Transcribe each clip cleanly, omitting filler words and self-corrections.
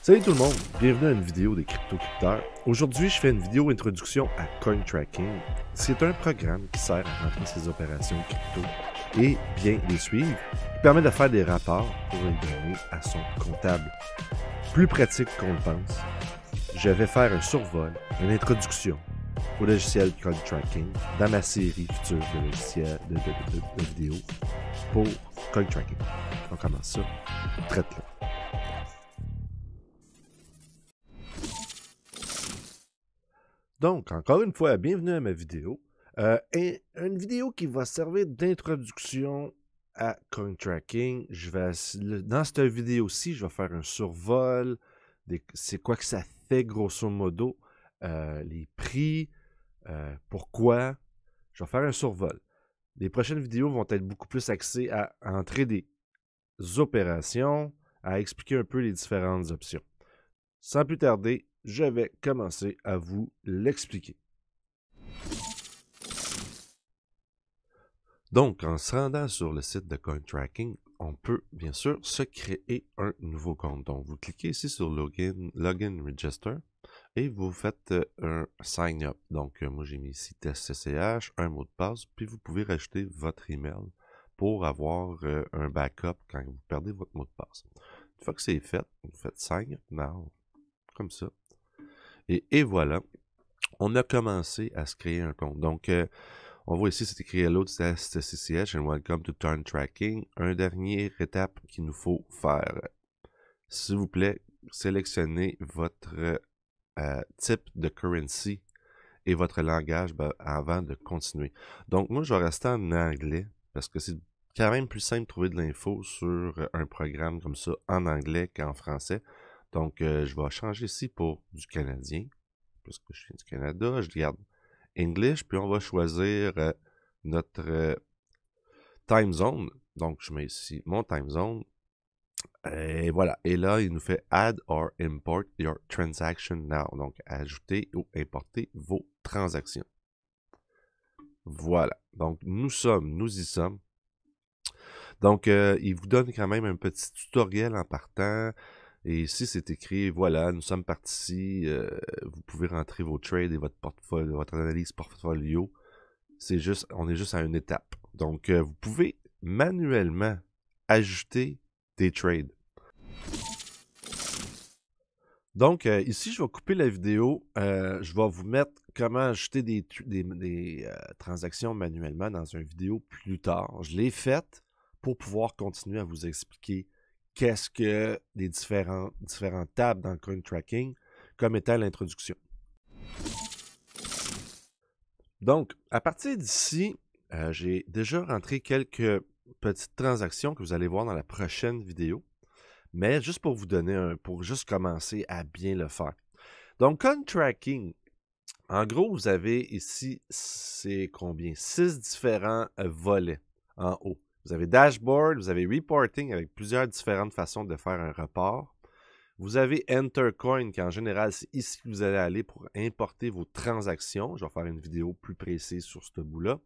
Salut tout le monde, bienvenue à une vidéo des crypto-crypteurs. Aujourd'hui, je fais une vidéo introduction à CoinTracking. C'est un programme qui sert à rentrer ses opérations crypto et bien les suivre, qui permet de faire des rapports pour les donner à son comptable. Plus pratique qu'on le pense, je vais faire un survol, une introduction au logiciel CoinTracking dans ma série future de logiciels de vidéos pour CoinTracking. On commence ça, traite-le. Donc, encore une fois, bienvenue à ma vidéo. Une vidéo qui va servir d'introduction à CoinTracking. Dans cette vidéo-ci, je vais faire un survol. C'est quoi que ça fait, grosso modo. Les prix. Pourquoi. Je vais faire un survol. Les prochaines vidéos vont être beaucoup plus axées à entrer des opérations, à expliquer un peu les différentes options. Sans plus tarder, je vais commencer à vous l'expliquer. Donc, en se rendant sur le site de CoinTracking, on peut bien sûr se créer un nouveau compte. Donc, vous cliquez ici sur Login Register et vous faites un Sign Up. Donc, moi j'ai mis ici test CCH, un mot de passe, puis vous pouvez rajouter votre email pour avoir un backup quand vous perdez votre mot de passe. Une fois que c'est fait, vous faites Sign Up Now, comme ça. Et voilà, on a commencé à se créer un compte. Donc, on voit ici, c'est écrit Hello test CCH and welcome to CoinTracking. Un dernier étape qu'il nous faut faire. S'il vous plaît, sélectionnez votre type de currency et votre langage avant de continuer. Donc, moi, je vais rester en anglais parce que c'est quand même plus simple de trouver de l'info sur un programme comme ça en anglais qu'en français. Donc, je vais changer ici pour du canadien parce que je suis du Canada. Je garde English, puis on va choisir notre time zone. Donc, je mets ici mon time zone. Et voilà. Et là, il nous fait Add or import your transaction now. Donc, ajouter ou importer vos transactions. Voilà. Donc, nous y sommes. Donc, il vous donne quand même un petit tutoriel en partant. Et ici, c'est écrit, voilà, nous sommes partis. Vous pouvez rentrer vos trades et votre portfolio, votre analyse portfolio. On est juste à une étape. Donc, vous pouvez manuellement ajouter des trades. Donc, ici, je vais couper la vidéo. Je vais vous mettre comment ajouter des transactions manuellement dans une vidéo plus tard. Je l'ai faite pour pouvoir continuer à vous expliquer qu'est-ce que les différentes tables dans le CoinTracking comme étant l'introduction. Donc, à partir d'ici, j'ai déjà rentré quelques petites transactions que vous allez voir dans la prochaine vidéo. Mais juste pour vous donner pour juste commencer à bien le faire. Donc, CoinTracking, en gros, vous avez ici, c'est combien? 6 différents volets en haut. Vous avez Dashboard, vous avez Reporting avec plusieurs différentes façons de faire un report. Vous avez Enter Coin, qui en général, c'est ici que vous allez aller pour importer vos transactions. Je vais faire une vidéo plus précise sur ce bout-là.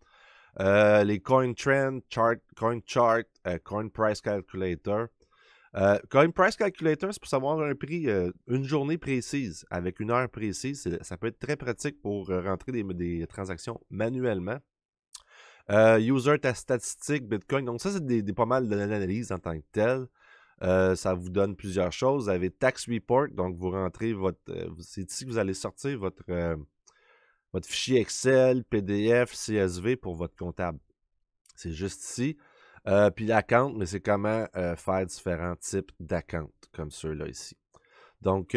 Les Coin Trend, Coin Chart, Coin Price Calculator. Coin Price Calculator, c'est pour savoir un prix, une journée précise, avec une heure précise. Ça peut être très pratique pour rentrer des transactions manuellement. User statistique, Bitcoin. Donc ça, c'est pas mal d'analyse en tant que tel. Ça vous donne plusieurs choses. Vous avez Tax Report, donc vous rentrez c'est ici que vous allez sortir votre fichier Excel, PDF, CSV pour votre comptable. C'est juste ici. Puis l'account, mais c'est comment faire différents types d'accounts, comme ceux-là ici. Donc,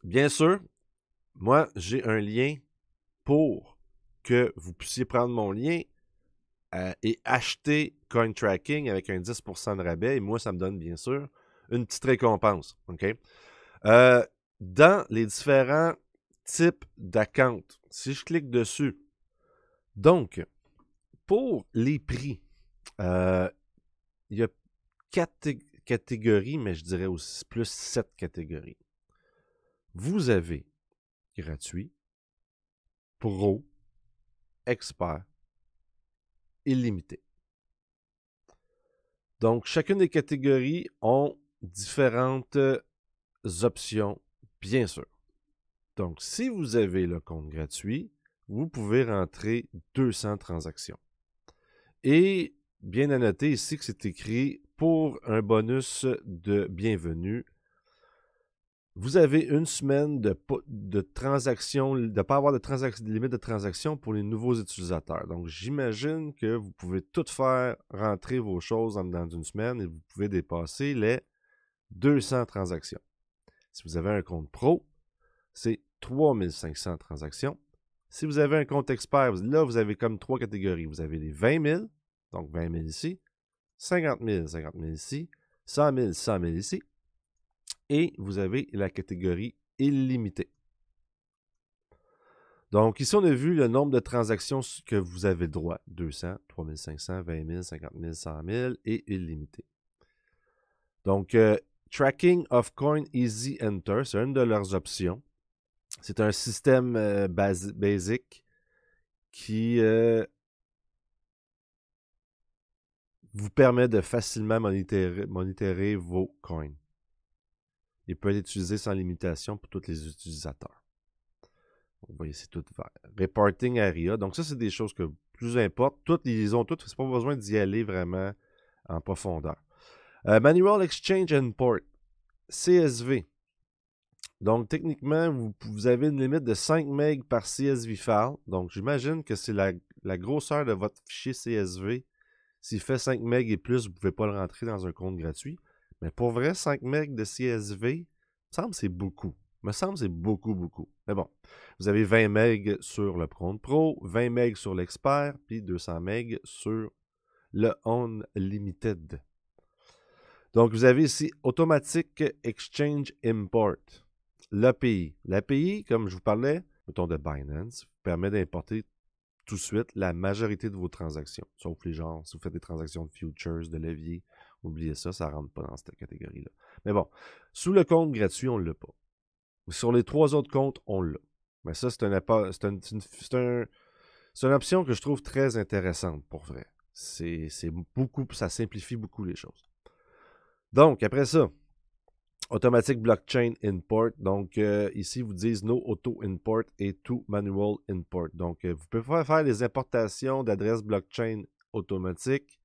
bien sûr, moi, j'ai un lien pour que vous puissiez prendre mon lien et acheter CoinTracking avec un 10% de rabais. Et moi, ça me donne, bien sûr, une petite récompense. OK? Dans les différents types d'accounts, si je clique dessus, donc, pour les prix, il y a 4 catégories, mais je dirais aussi plus 7 catégories. Vous avez gratuit, pro, expert, illimité. Donc, chacune des catégories ont différentes options, bien sûr. Donc, si vous avez le compte gratuit, vous pouvez rentrer 200 transactions. Et bien à noter ici que c'est écrit pour un bonus de bienvenue. Vous avez une semaine de transactions, de ne pas avoir de limite de transactions pour les nouveaux utilisateurs. Donc, j'imagine que vous pouvez tout faire rentrer vos choses dans une semaine et vous pouvez dépasser les 200 transactions. Si vous avez un compte pro, c'est 3500 transactions. Si vous avez un compte expert, là, vous avez comme 3 catégories. Vous avez les 20 000, donc 20 000 ici, 50 000, 50 000 ici, 100 000, 100 000 ici, et vous avez la catégorie illimitée. Donc, ici, on a vu le nombre de transactions que vous avez droit. 200, 3500, 20 000, 50 000, 100 000 et illimité. Donc, Tracking of Coin Easy Enter, c'est une de leurs options. C'est un système basique qui vous permet de facilement monitorer vos coins. Il peut être utilisé sans limitation pour tous les utilisateurs. Vous voyez, c'est tout vert. Reporting Area. Donc, ça, c'est des choses que plus importe. Toutes, ils ont toutes. C'est pas besoin d'y aller vraiment en profondeur. Manual Exchange and Port. CSV. Donc, techniquement, vous avez une limite de 5 MB par CSV file. Donc, j'imagine que c'est la grosseur de votre fichier CSV. S'il fait 5 MB et plus, vous ne pouvez pas le rentrer dans un compte gratuit. Mais pour vrai, 5 MB de CSV, il me semble que c'est beaucoup. Il me semble que c'est beaucoup, beaucoup. Mais bon, vous avez 20 MB sur le compte pro, 20 MB sur l'expert, puis 200 MB sur le Unlimited. Donc, vous avez ici Automatic Exchange Import. L'API. L'API, comme je vous parlais, mettons de Binance, permet d'importer tout de suite la majorité de vos transactions. Sauf les genres, si vous faites des transactions de futures, de levier, oubliez ça, ça ne rentre pas dans cette catégorie-là. Mais bon, sous le compte gratuit, on ne l'a pas. Sur les 3 autres comptes, on l'a. Mais ça, c'est une option que je trouve très intéressante pour vrai. C'est beaucoup, ça simplifie beaucoup les choses. Donc, après ça, Automatic Blockchain Import. Donc, ici, vous disent No Auto Import et To Manual Import. Donc, vous pouvez faire les importations d'adresses blockchain automatiques,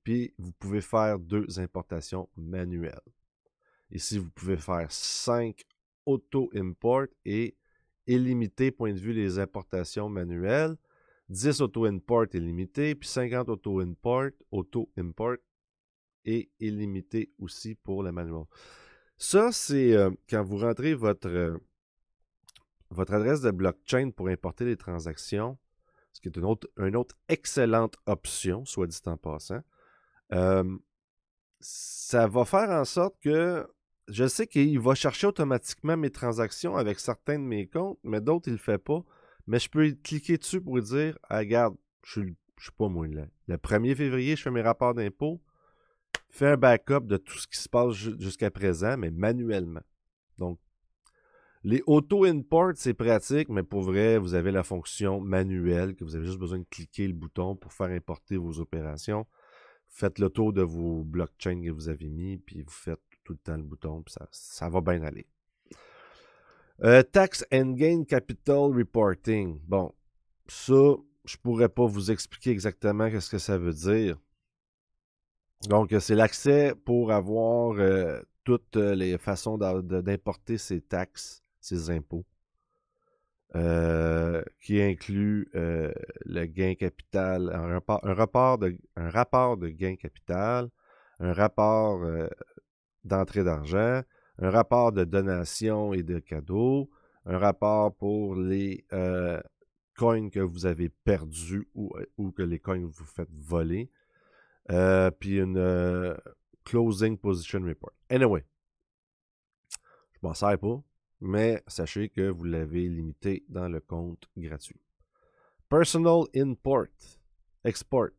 puis vous pouvez faire 2 importations manuelles. Ici, vous pouvez faire 5 auto-import et illimité, point de vue des importations manuelles, 10 auto-import illimité, puis 50 auto-import et illimité aussi pour le manuel. Ça, c'est quand vous rentrez votre adresse de blockchain pour importer les transactions, ce qui est une autre excellente option, soit dit en passant. Ça va faire en sorte que je sais qu'il va chercher automatiquement mes transactions avec certains de mes comptes, mais d'autres, il ne le fait pas. Mais je peux cliquer dessus pour dire ah, regarde, je ne suis pas moi là. Le 1er février, je fais mes rapports d'impôts. Fais un backup de tout ce qui se passe jusqu'à présent, mais manuellement. Donc, les auto-import, c'est pratique, mais pour vrai, vous avez la fonction manuelle, que vous avez juste besoin de cliquer le bouton pour faire importer vos opérations. Faites le tour de vos blockchains que vous avez mis, puis vous faites tout le temps le bouton, puis ça va bien aller. Tax and Gain Capital Reporting. Bon, ça, je pourrais pas vous expliquer exactement ce que ça veut dire. Donc, c'est l'accès pour avoir toutes les façons d'importer ces taxes, ces impôts, qui inclut le gain capital, un rapport de gain capital, un rapport d'entrée d'argent, un rapport de donation et de cadeaux, un rapport pour les coins que vous avez perdus ou que les coins que vous faites voler, puis une closing position report. Anyway, je m'en sers pas, mais sachez que vous l'avez limité dans le compte gratuit. Personal import, export.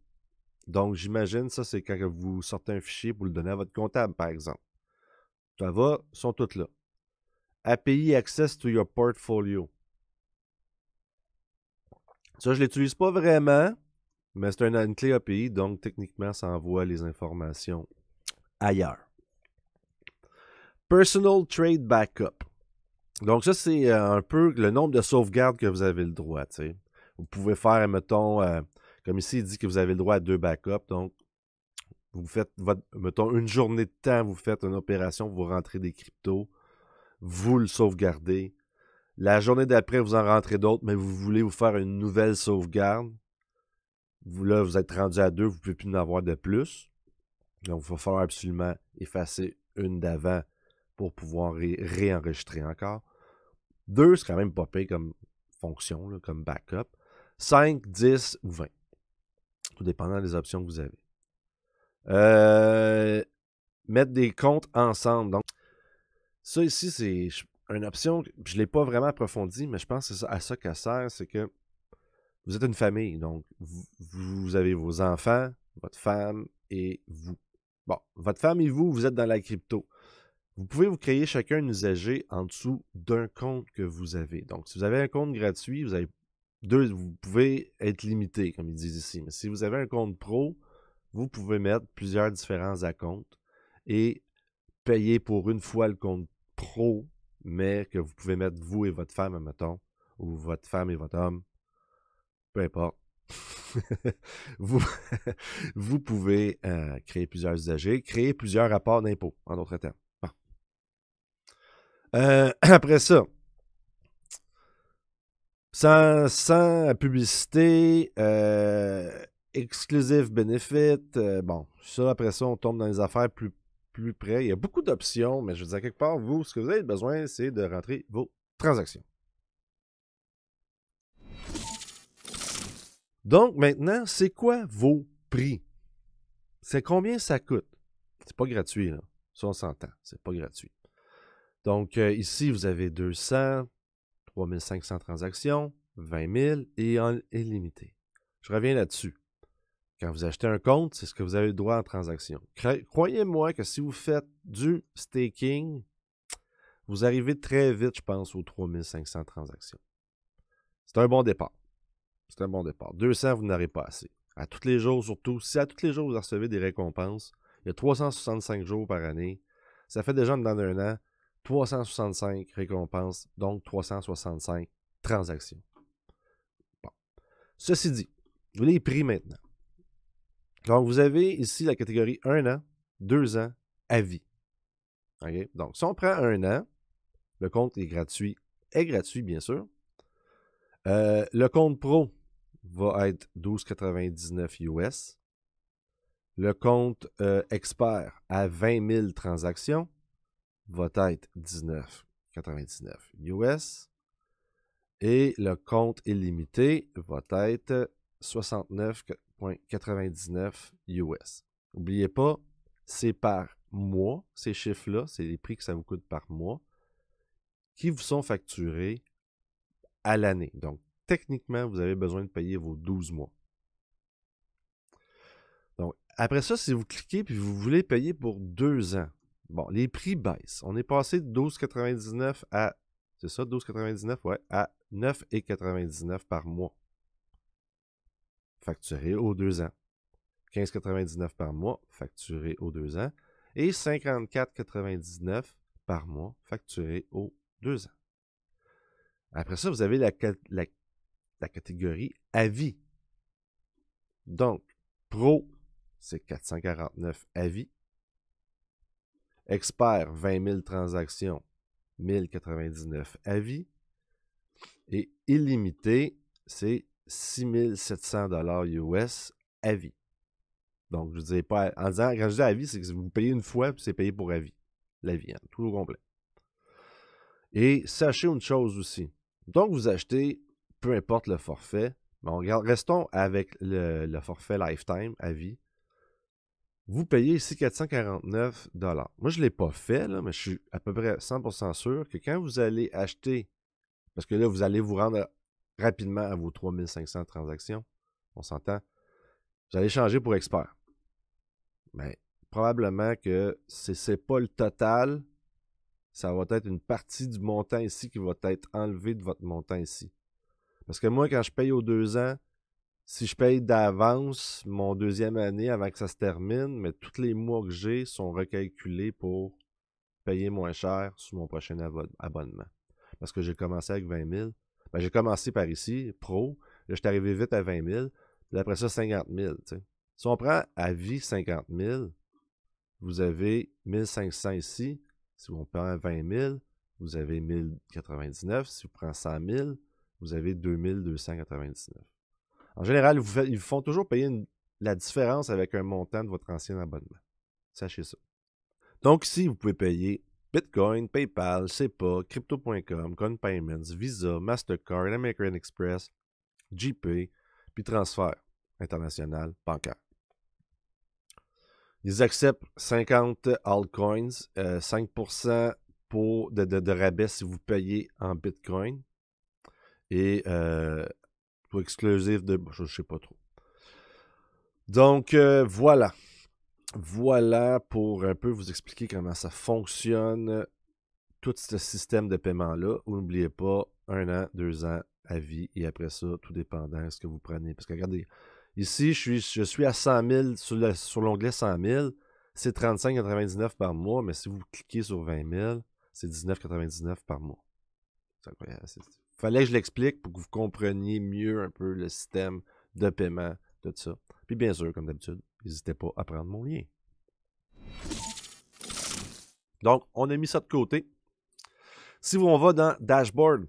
Donc, j'imagine, ça, c'est quand vous sortez un fichier pour le donner à votre comptable, par exemple. Ça va, sont toutes là. API Access to your portfolio. Ça, je ne l'utilise pas vraiment, mais c'est une clé API, donc techniquement, ça envoie les informations ailleurs. Personal Trade Backup. Donc ça, c'est un peu le nombre de sauvegardes que vous avez le droit. T'sais. Vous pouvez faire, mettons, comme ici, il dit que vous avez le droit à 2 backups. Donc, vous faites, mettons, une journée de temps, vous faites une opération, vous rentrez des cryptos, vous le sauvegardez. La journée d'après, vous en rentrez d'autres, mais vous voulez vous faire une nouvelle sauvegarde. Vous, là, vous êtes rendu à 2, vous ne pouvez plus en avoir de plus. Donc, il va falloir absolument effacer une d'avant pour pouvoir réenregistrer encore. 2, c'est quand même pas pire comme fonction, là, comme backup. 5, 10 ou 20. Tout dépendant des options que vous avez. Mettre des comptes ensemble. Donc, ça ici, c'est une option, je ne l'ai pas vraiment approfondie, mais je pense que c'est à ça qu'elle sert, c'est que vous êtes une famille. Donc, vous avez vos enfants, votre femme et vous. Bon, votre femme et vous, vous êtes dans la crypto. Vous pouvez vous créer chacun un usager en dessous d'un compte que vous avez. Donc, si vous avez un compte gratuit, vous avez vous pouvez être limité, comme ils disent ici. Mais si vous avez un compte pro, vous pouvez mettre plusieurs différents acomptes et payer pour une fois le compte pro, mais que vous pouvez mettre vous et votre femme, admettons, ou votre femme et votre homme, peu importe. vous, vous pouvez créer plusieurs usagers, créer plusieurs rapports d'impôts, en d'autres termes. Bon. Après ça, sans publicité, exclusive benefit, bon, ça, après ça, on tombe dans les affaires plus près. Il y a beaucoup d'options, mais je veux dire, quelque part, vous, ce que vous avez besoin, c'est de rentrer vos transactions. Donc, maintenant, c'est quoi vos prix? C'est combien ça coûte? C'est pas gratuit, là. Ça, on s'entend. C'est pas gratuit. Donc, ici, vous avez 200, 3500 transactions, 20 000 et en illimité. Je reviens là-dessus. Quand vous achetez un compte, c'est ce que vous avez le droit en transaction. Croyez-moi que si vous faites du staking, vous arrivez très vite, je pense, aux 3500 transactions. C'est un bon départ. C'est un bon départ. 200, vous n'aurez pas assez. À tous les jours, surtout, si à tous les jours vous recevez des récompenses, il y a 365 jours par année. Ça fait déjà dans un an 365 récompenses, donc 365 transactions. Bon. Ceci dit, les prix maintenant. Donc, vous avez ici la catégorie 1 an, 2 ans, à vie. Okay? Donc, si on prend 1 an, le compte est gratuit bien sûr. Le compte pro va être 12,99 US. Le compte expert à 20 000 transactions va être 19,99 US. Et le compte illimité va être 69,99 US. N'oubliez pas, c'est par mois, ces chiffres-là, c'est les prix que ça vous coûte par mois, qui vous sont facturés à l'année. Donc, techniquement, vous avez besoin de payer vos 12 mois. Donc, après ça, si vous cliquez et vous voulez payer pour 2 ans, bon, les prix baissent. On est passé de 12,99 à, c'est ça, 12,99, ouais, à 9,99 par mois. Facturé aux 2 ans. 15,99 par mois, facturé aux 2 ans. Et 54,99 par mois, facturé aux 2 ans. Après ça, vous avez la catégorie à vie. Donc, Pro, c'est 449 à vie. Expert, 20 000 transactions, 1099 à vie. Et illimité, c'est 6 700 $ US à vie. Donc, je ne disais pas, en disant, quand je dis à vie, c'est que vous payez une fois, puis c'est payé pour à vie. La vie, hein, tout au complet. Et sachez une chose aussi. Donc, vous achetez, peu importe le forfait, bon, restons avec le forfait lifetime à vie. Vous payez ici 449 $. Moi, je ne l'ai pas fait, là, mais je suis à peu près 100% sûr que quand vous allez acheter, parce que là, vous allez vous rendre rapidement à vos 3500 transactions, on s'entend, vous allez changer pour expert. Mais probablement que ce n'est pas le total, ça va être une partie du montant ici qui va être enlevé de votre montant ici. Parce que moi, quand je paye aux 2 ans, si je paye d'avance mon deuxième année avant que ça se termine, mais tous les mois que j'ai sont recalculés pour payer moins cher sur mon prochain abonnement. Parce que j'ai commencé avec 20 000. Ben, j'ai commencé par ici, pro. Là, je suis arrivé vite à 20 000. Puis après ça, 50 000. T'sais. Si on prend à vie 50 000, vous avez 1500 ici. Si on prend 20 000, vous avez 1099. Si vous prenez 100 000, vous avez 2299. En général, ils vous font toujours payer la différence avec un montant de votre ancien abonnement. Sachez ça. Donc ici, vous pouvez payer Bitcoin, PayPal, SEPA, Crypto.com, CoinPayments, Visa, Mastercard, American Express, GPay, puis transfert international bancaire. Ils acceptent 50 altcoins, 5% de rabais si vous payez en Bitcoin et pour exclusif de... je ne sais pas trop. Donc, voilà. Voilà pour un peu vous expliquer comment ça fonctionne, tout ce système de paiement-là. N'oubliez pas, 1 an, 2 ans à vie, et après ça, tout dépendant de ce que vous prenez. Parce que regardez, ici, je suis à 100 000, sur l'onglet 100 000, c'est 35,99 par mois, mais si vous cliquez sur 20 000, c'est 19,99 par mois. C'est incroyable. Fallait que je l'explique pour que vous compreniez mieux un peu le système de paiement, tout ça. Puis bien sûr, comme d'habitude, n'hésitez pas à prendre mon lien. Donc, on a mis ça de côté. Si on va dans Dashboard,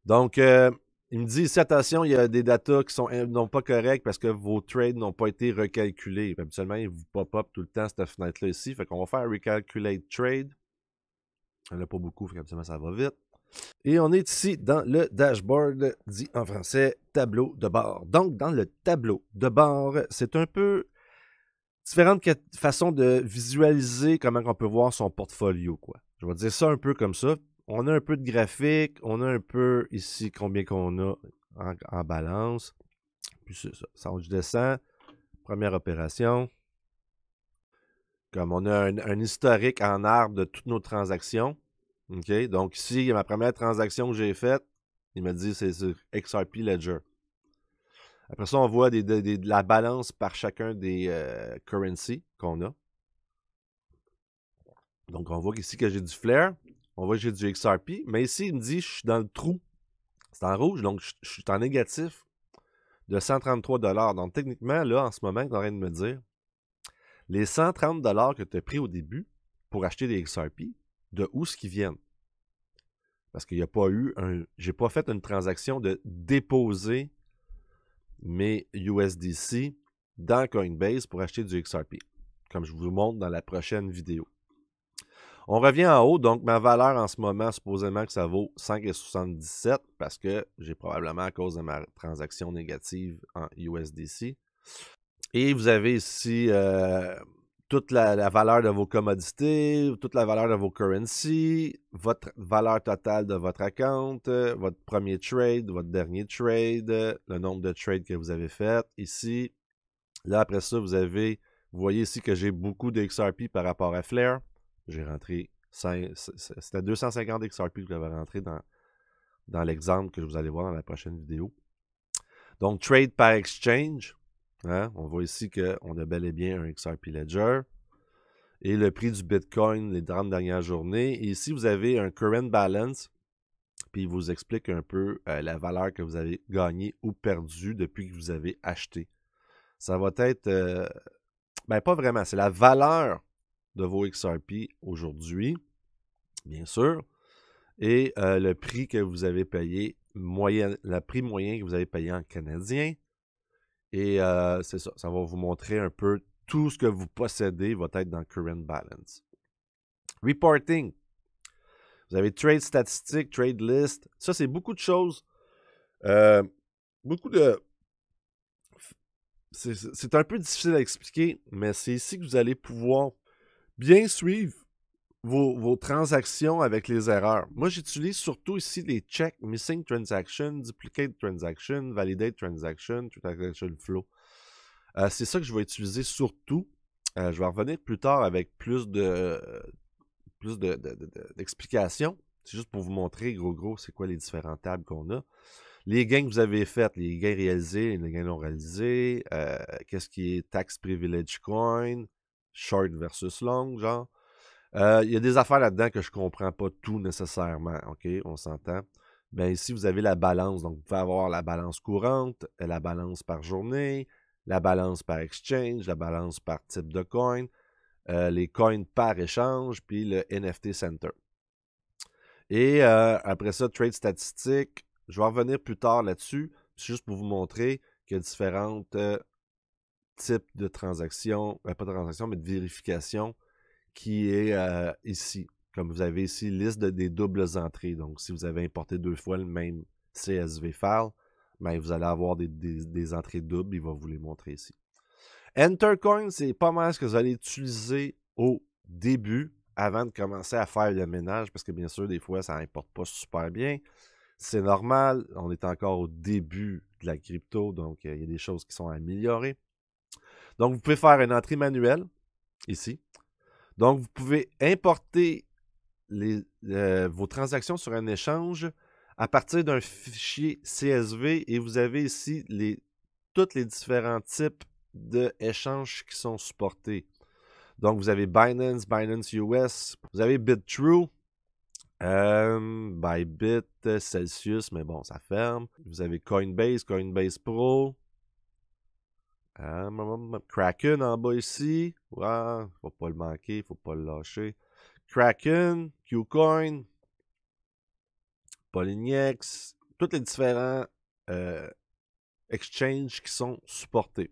donc, il me dit ici, attention, il y a des datas qui sont non pas corrects parce que vos trades n'ont pas été recalculés. Habituellement, il vous pop-up tout le temps cette fenêtre-là ici. Fait qu'on va faire Recalculate Trade. Il n'y en a pas beaucoup, fait qu'habituellement, ça va vite. Et on est ici dans le dashboard, dit en français tableau de bord. Donc, dans le tableau de bord, c'est un peu différentes façons de visualiser comment on peut voir son portfolio, quoi. Je vais dire ça un peu comme ça. On a un peu de graphique, on a un peu ici combien qu'on a en balance. Puis c'est ça. Ça, je descends. Première opération. Comme on a un historique en arbre de toutes nos transactions. OK? Donc ici, ma première transaction que j'ai faite, il me dit c'est sur XRP Ledger. Après ça, on voit de la balance par chacun des currencies qu'on a. Donc, on voit ici que j'ai du Flare. On voit que j'ai du XRP. Mais ici, il me dit que je suis dans le trou. C'est en rouge, donc je suis en négatif de 133 $. Donc, techniquement, là, en ce moment, il est en train de me dire les 130 $ que tu as pris au début pour acheter des XRP, de où est-ce qu'ils viennent? Parce qu'il n'y a pas eu j'ai pas fait une transaction de déposer mes USDC dans Coinbase pour acheter du XRP, comme je vous montre dans la prochaine vidéo. On revient en haut, donc ma valeur en ce moment, supposément que ça vaut 5,77 parce que j'ai probablement à cause de ma transaction négative en USDC. Et vous avez ici toute la valeur de vos commodités, toute la valeur de vos currencies, votre valeur totale de votre account, votre premier trade, votre dernier trade, le nombre de trades que vous avez fait ici. Là, après ça, vous voyez ici que j'ai beaucoup de XRP par rapport à Flare. J'ai rentré, c'était 250 XRP que j'avais rentré dans l'exemple que vous allez voir dans la prochaine vidéo. Donc, trade par exchange. Hein, on voit ici qu'on a bel et bien un XRP Ledger. Et le prix du Bitcoin les 30 dernières journées. Et ici, vous avez un current balance. Puis, il vous explique un peu la valeur que vous avez gagnée ou perdue depuis que vous avez acheté. Ça va être... pas vraiment. C'est la valeur de vos XRP aujourd'hui, bien sûr, et le prix que vous avez payé, le prix moyen que vous avez payé en canadien. Et c'est ça, ça va vous montrer un peu tout ce que vous possédez va être dans Current Balance. Reporting. Vous avez Trade Statistics, Trade List. Ça, c'est beaucoup de choses. Beaucoup de... C'est un peu difficile à expliquer, mais c'est ici que vous allez pouvoir bien suivre vos transactions avec les erreurs. Moi, j'utilise surtout ici les checks, Missing Transaction, Duplicate Transaction, Validate Transaction, Transaction Flow. C'est ça que je vais utiliser surtout. Je vais revenir plus tard avec plus d'explications. C'est juste pour vous montrer, gros, c'est quoi les différentes tables qu'on a. Les gains que vous avez faits, les gains réalisés, les gains non réalisés, qu'est-ce qui est Tax Privilege Coin, Short versus Long, genre. Il y a des affaires là-dedans que je comprends pas tout nécessairement, OK? On s'entend. Ben ici, vous avez la balance. Donc, vous pouvez avoir la balance courante, la balance par journée, la balance par exchange, la balance par type de coin, les coins par échange, puis le NFT Center. Et après ça, trade statistique. Je vais revenir plus tard là-dessus, juste pour vous montrer qu'il y a différents types de transactions, pas de transactions, mais de vérification qui est ici. Comme vous avez ici, liste des doubles entrées. Donc, si vous avez importé 2 fois le même CSV file, ben, vous allez avoir des entrées doubles. Il va vous les montrer ici. Entercoin, c'est pas mal ce que vous allez utiliser au début, avant de commencer à faire le ménage, parce que bien sûr, des fois, ça n'importe pas super bien. C'est normal, on est encore au début de la crypto, donc il y a des choses qui sont améliorées. Donc, vous pouvez faire une entrée manuelle, ici. Donc, vous pouvez importer vos transactions sur un échange à partir d'un fichier CSV et vous avez ici tous les différents types d'échanges qui sont supportés. Donc, vous avez Binance, Binance US, vous avez BitTrue, Bybit, Celsius, mais bon, ça ferme. Vous avez Coinbase, Coinbase Pro, Kraken en bas ici. Ouais, faut pas le manquer, faut pas le lâcher. Kraken, Qcoin, Polynex, tous les différents exchanges qui sont supportés.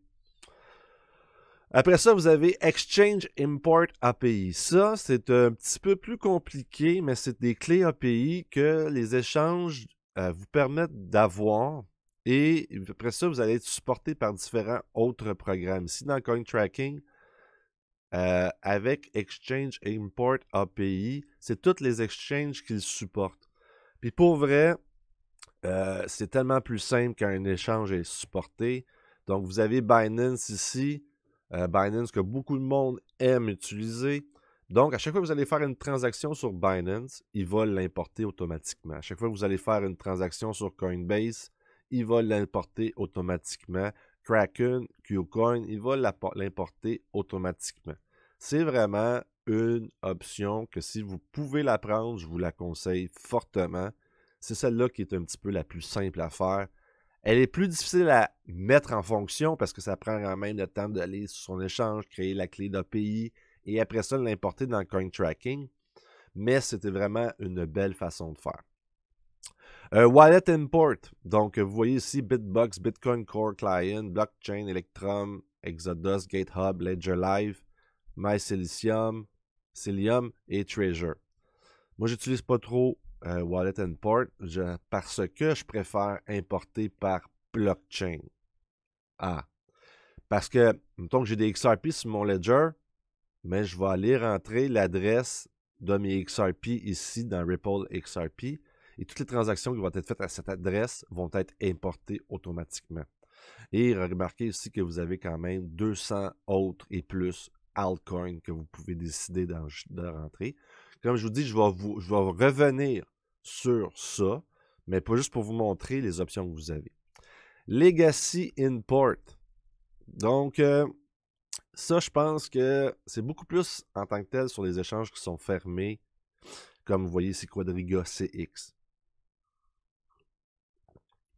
Après ça, vous avez Exchange Import API. Ça, c'est un petit peu plus compliqué, mais c'est des clés API que les échanges vous permettent d'avoir. Et après ça, vous allez être supporté par différents autres programmes. Ici, dans CoinTracking, avec Exchange Import API, c'est tous les exchanges qu'ils supportent. Puis pour vrai, c'est tellement plus simple quand un échange est supporté. Donc, vous avez Binance ici. Binance que beaucoup de monde aime utiliser. Donc, à chaque fois que vous allez faire une transaction sur Binance, il va l'importer automatiquement. À chaque fois que vous allez faire une transaction sur Coinbase, il va l'importer automatiquement. Kraken, Qcoin, il va l'importer automatiquement. C'est vraiment une option que si vous pouvez la prendre, je vous la conseille fortement. C'est celle-là qui est un petit peu la plus simple à faire. Elle est plus difficile à mettre en fonction parce que ça prend quand même le temps d'aller sur son échange, créer la clé d'API et après ça l'importer dans CoinTracking. Mais c'était vraiment une belle façon de faire. Wallet Import. Donc, vous voyez ici Bitbox, Bitcoin Core Client, Blockchain, Electrum, Exodus, GitHub, Ledger Live, MyCilium, Cilium et Treasure. Moi, j'utilise pas trop Wallet Import parce que je préfère importer par blockchain. Ah. Parce que, mettons que j'ai des XRP sur mon Ledger, mais je vais aller rentrer l'adresse de mes XRP ici dans Ripple XRP et toutes les transactions qui vont être faites à cette adresse vont être importées automatiquement. Et remarquez aussi que vous avez quand même 200 autres et plus altcoins que vous pouvez décider de rentrer. Comme je vous dis, je vais revenir sur ça, mais pas juste pour vous montrer les options que vous avez. Legacy Import. Donc, ça, je pense que c'est beaucoup plus en tant que tel sur les échanges qui sont fermés, comme vous voyez ici, Quadriga CX.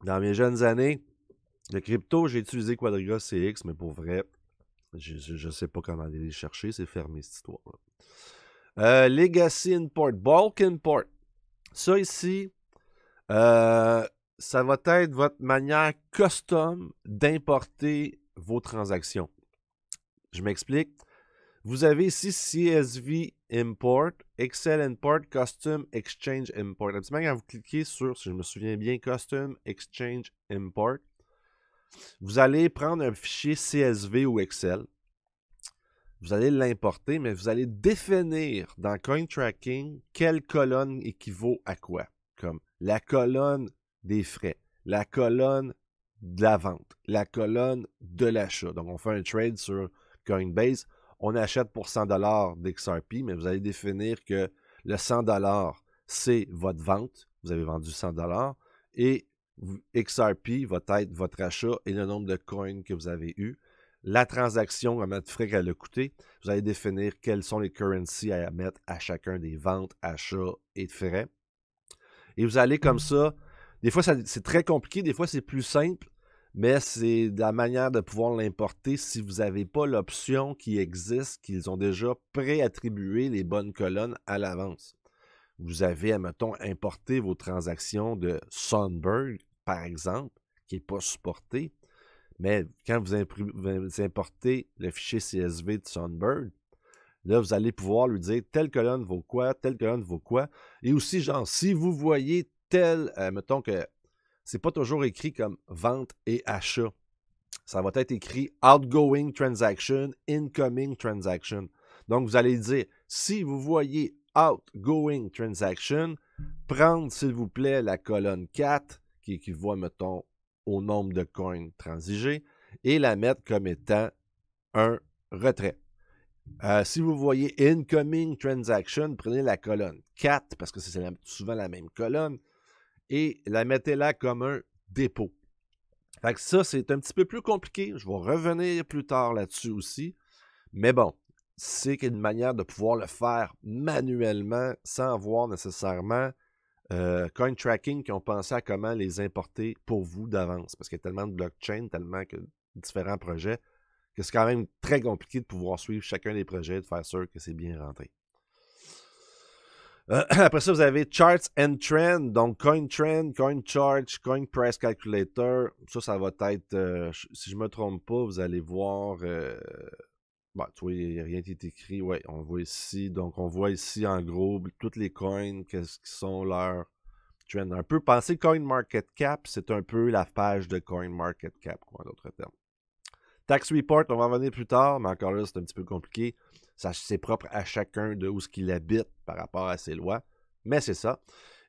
Dans mes jeunes années de crypto, j'ai utilisé Quadriga CX, mais pour vrai, je ne sais pas comment aller les chercher, c'est fermé cette histoire-là. Legacy Import, Bulk Import. Ça ici, ça va être votre manière custom d'importer vos transactions. Je m'explique. Vous avez ici CSV Import, Excel Import, Custom Exchange Import. Absolument, quand vous cliquez sur, si je me souviens bien, Custom Exchange Import, vous allez prendre un fichier CSV ou Excel. Vous allez l'importer, mais vous allez définir dans CoinTracking quelle colonne équivaut à quoi. Comme la colonne des frais, la colonne de la vente, la colonne de l'achat. Donc, on fait un trade sur Coinbase. On achète pour 100$ d'XRP, mais vous allez définir que le 100$, c'est votre vente. Vous avez vendu 100$. Et XRP va être votre achat et le nombre de coins que vous avez eu. la transaction, combien de frais qu'elle a coûté. Vous allez définir quels sont les currencies à mettre à chacun des ventes, achats et de frais. Et vous allez comme ça. Des fois, c'est très compliqué, des fois, c'est plus simple, mais c'est la manière de pouvoir l'importer si vous n'avez pas l'option qui existe, qu'ils ont déjà préattribué les bonnes colonnes à l'avance. Vous avez, admettons, importé vos transactions de Sunbird, par exemple, qui n'est pas supporté. Mais quand vous importez le fichier CSV de Sunbird, là, vous allez pouvoir lui dire telle colonne vaut quoi, telle colonne vaut quoi. Et aussi, genre, si vous voyez mettons que c'est pas toujours écrit comme vente et achat. Ça va être écrit outgoing transaction, incoming transaction. Donc, vous allez dire, si vous voyez outgoing transaction, prendre, s'il vous plaît, la colonne 4, qui équivaut, mettons, au nombre de coins transigés, et la mettre comme étant un retrait. Si vous voyez incoming transaction, prenez la colonne 4, parce que c'est souvent la même colonne, et la mettez là comme un dépôt. Fait que ça, c'est un petit peu plus compliqué. Je vais revenir plus tard là-dessus aussi. Mais bon, c'est une manière de pouvoir le faire manuellement sans avoir nécessairement Coin Tracking qui ont pensé à comment les importer pour vous d'avance. Parce qu'il y a tellement de blockchain, tellement de différents projets, que c'est quand même très compliqué de pouvoir suivre chacun des projets et de faire sûr que c'est bien rentré. Après ça, vous avez Charts and Trend, donc Coin Trend, Coin Chart, Coin Price Calculator. Ça va être, si je ne me trompe pas, vous allez voir, bon, tu vois, il n'y a rien qui est écrit. Ouais, on voit ici, donc on voit ici en gros toutes les coins, qu'est-ce qui sont leurs trends. Un peu, pensez CoinMarketCap, c'est un peu la page de CoinMarketCap, quoi, en d'autres termes. Tax Report, on va en revenir plus tard, mais encore là, c'est un petit peu compliqué. C'est propre à chacun de où ce qu'il habite par rapport à ses lois, mais c'est ça.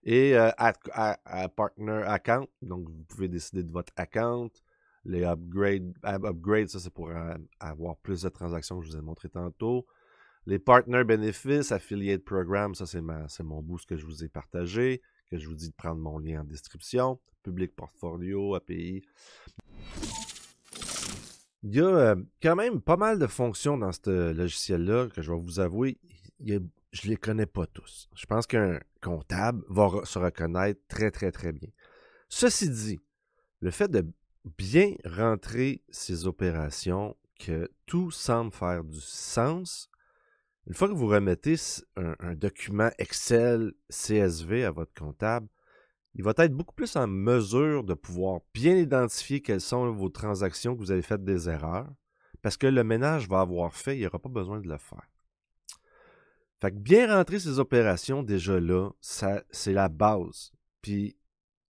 Et à Partner Account, donc vous pouvez décider de votre account. Les upgrades, ça c'est pour avoir plus de transactions que je vous ai montré tantôt. Les Partner Benefits, Affiliate Program, ça c'est mon boost que je vous ai partagé, que je vous dis de prendre mon lien en description. Public Portfolio, API. Il y a quand même pas mal de fonctions dans ce logiciel-là que je vais vous avouer, je ne les connais pas tous. Je pense qu'un comptable va se reconnaître très, très, très bien. Ceci dit, le fait de bien rentrer ces opérations, que tout semble faire du sens, une fois que vous remettez un document Excel CSV à votre comptable, il va être beaucoup plus en mesure de pouvoir bien identifier quelles sont vos transactions que vous avez faites des erreurs, parce que le ménage va avoir fait, il n'y aura pas besoin de le faire. Fait que bien rentrer ces opérations, déjà là, c'est la base. Puis,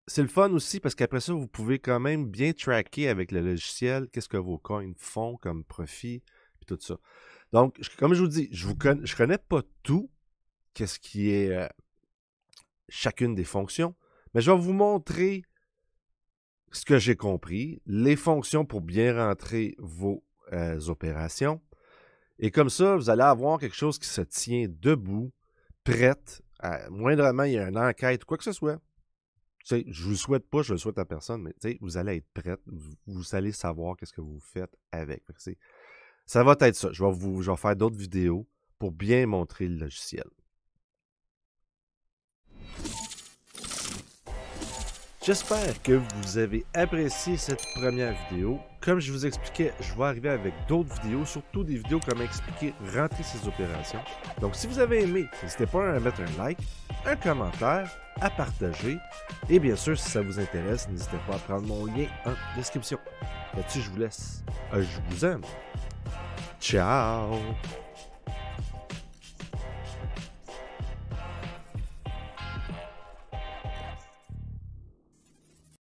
c'est le fun aussi, parce qu'après ça, vous pouvez quand même bien tracker avec le logiciel qu'est-ce que vos coins font comme profit, puis tout ça. Donc, comme je vous dis, je connais pas tout, qu'est-ce qui est chacune des fonctions, mais je vais vous montrer ce que j'ai compris, les fonctions pour bien rentrer vos opérations. Et comme ça, vous allez avoir quelque chose qui se tient debout, prête, moindrement il y a une enquête, quoi que ce soit. Je ne vous le souhaite pas, je le souhaite à personne, mais vous allez être prête, vous allez savoir qu'est-ce que vous faites avec. Ça va être ça. Je vais faire d'autres vidéos pour bien montrer le logiciel. J'espère que vous avez apprécié cette première vidéo. Comme je vous expliquais, je vais arriver avec d'autres vidéos, surtout des vidéos comme expliquer rentrer ces opérations. Donc si vous avez aimé, n'hésitez pas à mettre un like, un commentaire, à partager. Et bien sûr, si ça vous intéresse, n'hésitez pas à prendre mon lien en description. Là-dessus, je vous laisse. Je vous aime. Ciao!